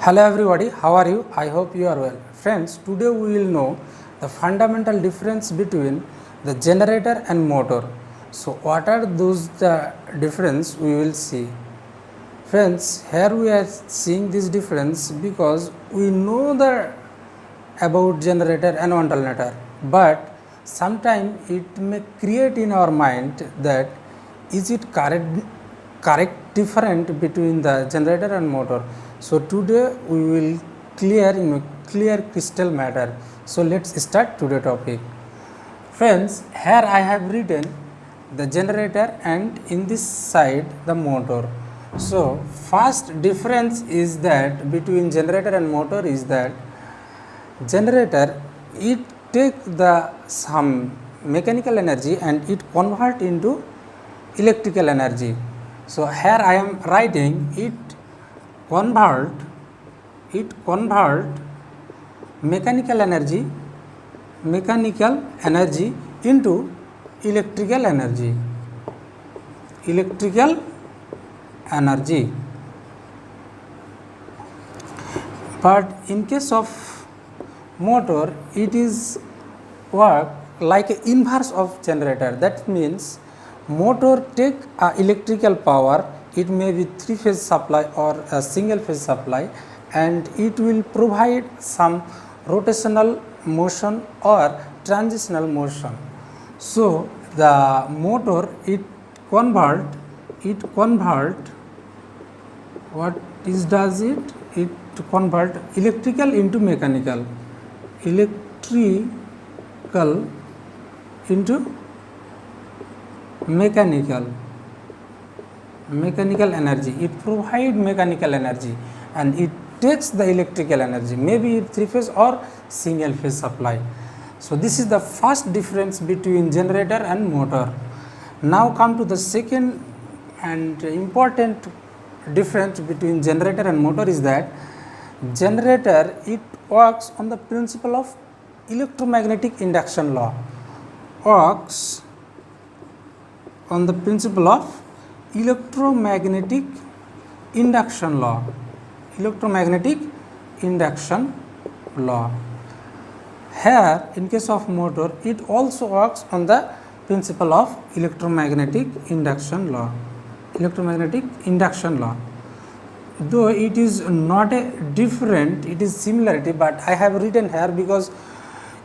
Hello everybody, how are you? I hope you are well. Friends, today we will know the fundamental difference between the generator and motor. So what are those the difference we will see. Friends, here we are seeing this difference because we know the about generator and alternator, but sometimes it may create in our mind that is it correct different between the generator and motor. So today we will clear in a clear crystal matter. So let's start today topic. Friends, here I have written the generator and in this side the motor. So first difference is that between generator and motor is that generator it take the some mechanical energy and it convert into electrical energy. So here I am writing convert mechanical energy into electrical energy. But in case of motor, it is work like a inverse of generator. That means motor take electrical power, it may be three phase supply or a single phase supply, and it will provide some rotational motion or transitional motion. So the motor it convert what is does it convert electrical into mechanical into mechanical energy. It provide mechanical energy and it takes the electrical energy, maybe three phase or single phase supply. So this is the first difference between generator and motor. Now come to the second and important difference between generator and motor is that generator it works on the principle of electromagnetic induction law. Works on the principle of electromagnetic induction law. Here in case of motor it also works on the principle of electromagnetic induction law. Though it is not a different, it is similarity, but I have written here because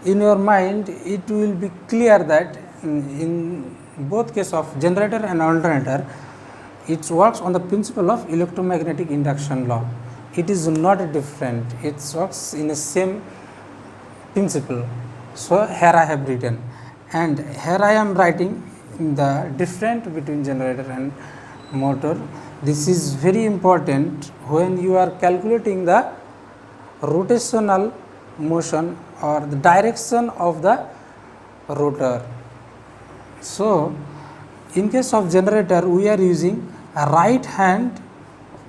in your mind it will be clear that in both case of generator and alternator it works on the principle of electromagnetic induction law. It is not different, it works in the same principle. So here I have written, and here I am writing the difference between generator and motor. This is very important when you are calculating the rotational motion or the direction of the rotor. So in case of generator we are using a right hand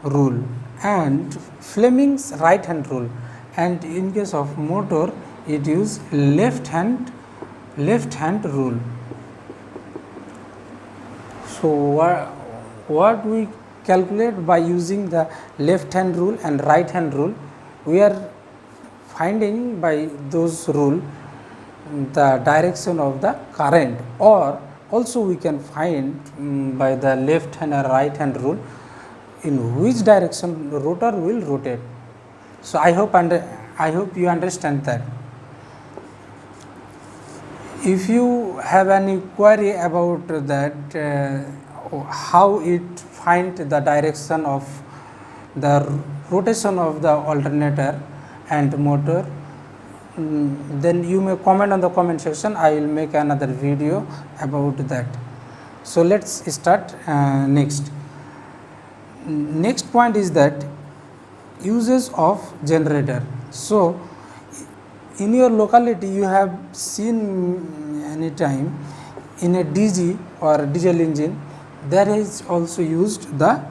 rule and Fleming's right hand rule, and in case of motor it use left hand rule. So what we calculate by using the left hand rule and right hand rule, we are finding by those rule the direction of the current, or also we can find by the left hand or right hand rule in which direction the rotor will rotate. So I hope you understand that. If you have any query about that, how it find the direction of the rotation of the alternator and motor, then you may comment on the comment section. I will make another video about that. So let's start next. Next point is that uses of generator. So in your locality you have seen any time in a DG or diesel engine there is also used the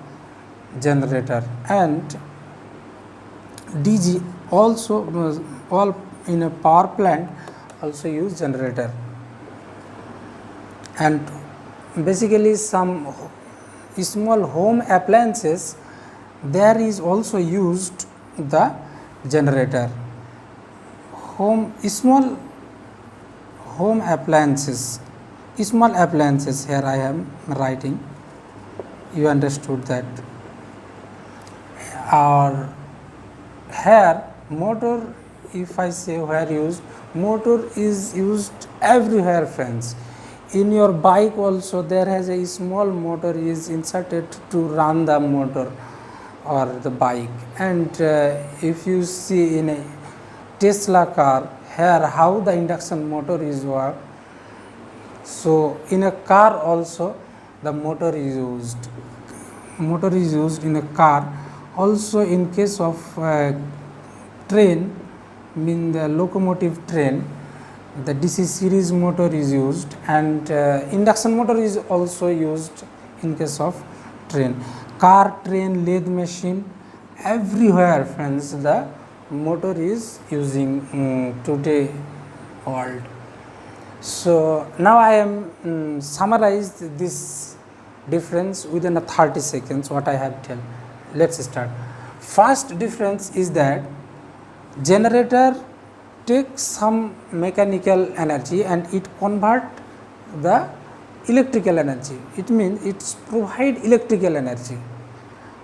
generator, and DG also all in a power plant also use generator, and basically some small home appliances there is also used the generator. Small home appliances, small appliances, here I am writing, you understood that. Or here motor, if I say where used, motor is used everywhere friends. In your bike also there has a small motor is inserted to run the motor or the bike. And if you see in a Tesla car, here how the induction motor is work. So in a car also the motor is used in a car. Also in case of train, mean the locomotive train, the DC series motor is used, and induction motor is also used in case of train. Car, train, lathe machine, everywhere friends the motor is using today world. So now I am summarized this difference within a 30 seconds what I have tell. Let's start. First difference is that generator takes some mechanical energy and it convert the electrical energy. It means it's provide electrical energy,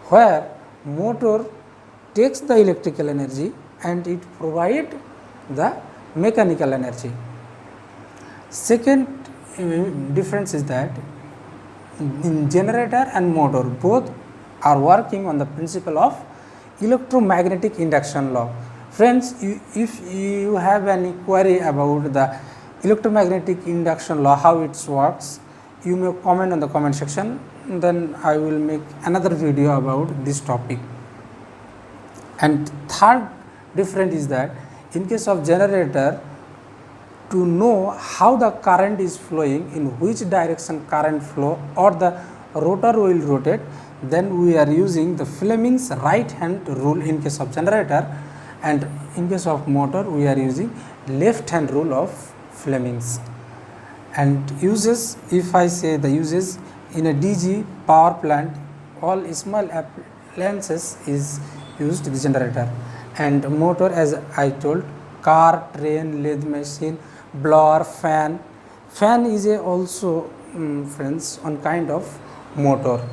where motor takes the electrical energy and it provide the mechanical energy. Second difference is that in generator and motor both are working on the principle of electromagnetic induction law. Friends, if you have any query about the electromagnetic induction law, how it works, you may comment on the comment section, then I will make another video about this topic. And third difference is that in case of generator, to know how the current is flowing, in which direction current flow or the rotor will rotate, then we are using the Fleming's right hand rule in case of generator, and in case of motor we are using left hand rule of Fleming's. And uses, if I say the uses, in a DG power plant all small appliances is used the generator, and motor as I told, car, train, lathe machine, blower, fan. Fan is a also friends on kind of motor.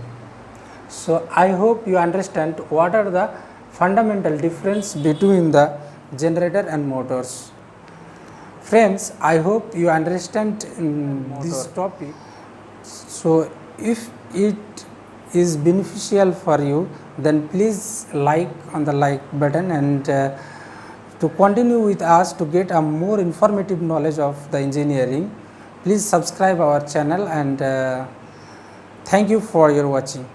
So I hope you understand what are the fundamental difference between the generator and motors. Friends, I hope you understand this topic. So if it is beneficial for you, then please like on the like button, and to continue with us to get a more informative knowledge of the engineering, please subscribe our channel, and thank you for your watching.